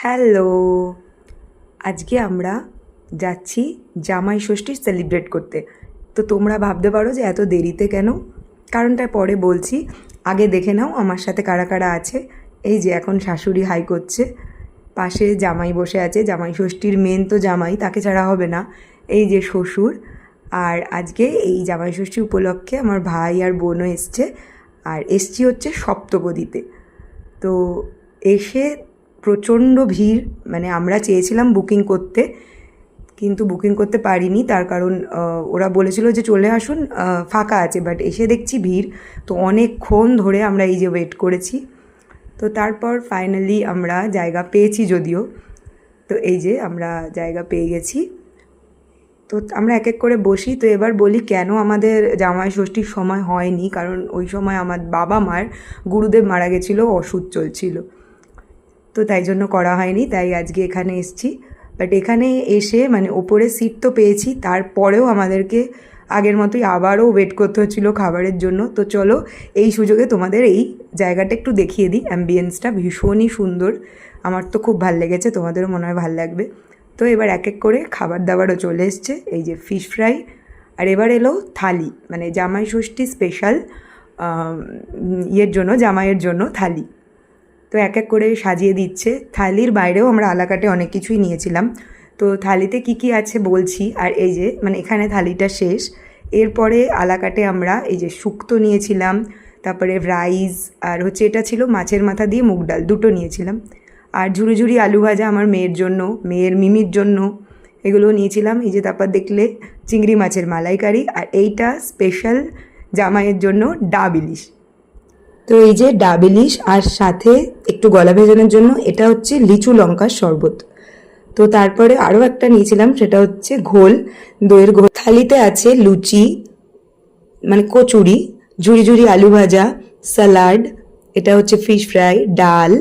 Hello, আজকে আমরা যাচ্ছি জামাই ষষ্ঠী সেলিব্রেট করতে। তো তোমরা ভাবতে পারো যে এত দেরিতে কেন, কারণটা পরে বলছি। আগে দেখে নাও আমার সাথে কারা কারা আছে। এই যে এখন শাশুড়ি হাই করছে, পাশে জামাই বসে আছে। জামাই ষষ্ঠীর মেন তো জামাই, তাকে ছাড়া হবে না। এই যে শ্বশুর। আর আজকে এই জামাই ষষ্ঠী উপলক্ষে আমার ভাই আর বোনও এসছে। আর এসছি হচ্ছে সপ্তপদীতে। তো এসে প্রচণ্ড ভিড়, মানে আমরা চেয়েছিলাম বুকিং করতে, কিন্তু বুকিং করতে পারিনি। তার কারণ ওরা বলেছিল যে চলে আসুন, ফাঁকা আছে, বাট এসে দেখছি ভিড়। তো অনেকক্ষণ ধরে আমরা এই যে ওয়েট করেছি। তো তারপর ফাইনালি আমরা জায়গা পেয়েছি যদিও। তো এই যে আমরা জায়গা পেয়ে গেছি। তো আমরা এক এক করে বসি। তো এবার বলি কেন আমাদের জামাই ষষ্ঠীর সময় হয়নি, কারণ ওই সময় আমার বাবা মার গুরুদেব মারা গেছিলো, ওষুধ চলছিল, তো তাই জন্য করা হয়নি। তাই আজকে এখানে এসছি। বাট এখানে এসে মানে ওপরে সিট তো পেয়েছি, তারপরেও আমাদেরকে আগের মতোই আবারও ওয়েট করতে হচ্ছিলো খাবারের জন্য। তো চলো এই সুযোগে তোমাদের এই জায়গাটা একটু দেখিয়ে দিই। অ্যাম্বিয়েন্সটা ভীষণই সুন্দর, আমার তো খুব ভাল লেগেছে, তোমাদেরও মনে হয় ভাল লাগবে। তো এবার এক এক করে খাবার দাবারও চলে এসছে। এই যে ফিশ ফ্রাই, আর এবার এলো থালি, মানে জামাই ষষ্ঠী স্পেশাল ইয়ের জন্য, জামাইয়ের জন্য থালি। তো এক এক করে সাজিয়ে দিচ্ছে। থালির বাইরেও আমরা আলাকাটে অনেক কিছুই নিয়েছিলাম। তো থালিতে কি কি আছে বলছি। আর এই যে মানে এখানে থালিটা শেষ, এরপরে আলাকাটে আমরা এই যে শুক্তো নিয়েছিলাম, তারপরে রাইস, আর হচ্ছে এটা ছিল মাছের মাথা দিয়ে মুগ ডাল, দুটো নিয়েছিলাম। আর ঝুড়ি ঝুড়ি আলু ভাজা আমার মেয়ের জন্য, মেয়ের মিমির জন্য, এগুলোও নিয়েছিলাম। এই যে তারপর দেখলে চিংড়ি মাছের মালাইকারি, আর এইটা স্পেশাল জামাইয়ের জন্য ডাব ইলিশ। তো এই যে ডাব ইলিশ, আর সাথে একটু গলা ভেজানোর জন্য এটা হচ্ছে লিচু লঙ্কার শরবত। তো তারপরে আরও একটা নিয়েছিলাম, সেটা হচ্ছে ঘোল, দইয়ের ঘোল। থালিতে আছে লুচি, মানে কচুরি, ঝুড়ি ঝুড়ি আলু ভাজা, স্যালাড, এটা হচ্ছে ফিশ ফ্রাই, ডাল,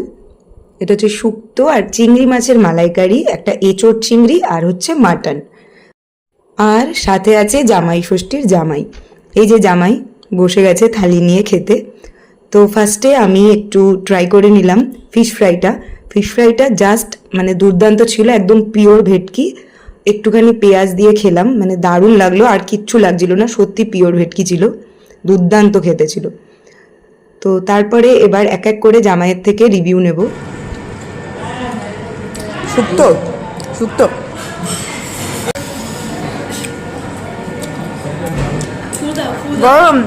এটা হচ্ছে শুক্তো, আর চিংড়ি মাছের মালাইকারি, একটা এঁচোড় চিংড়ি, আর হচ্ছে মাটন। আর সাথে আছে জামাই ষষ্ঠীর জামাই। এই যে জামাই বসে গেছে থালি নিয়ে খেতে। তো ফার্স্টে আমি একটু ট্রাই করে নিলাম ফিশ ফ্রাইটা। ফিশ ফ্রাইটা জাস্ট মানে দুর্দান্ত ছিল, একদম পিওর ভেটকি। একটুখানি পেঁয়াজ দিয়ে খেলাম, মানে দারুণ লাগলো, আর কিচ্ছু লাগছিল না, সত্যি পিওর ভেটকি ছিল, দুর্দান্ত খেতে ছিল। তো তারপরে এবার এক এক করে জামাইয়ের থেকে রিভিউ নেব। শুক্তো, শুক্তো গরম,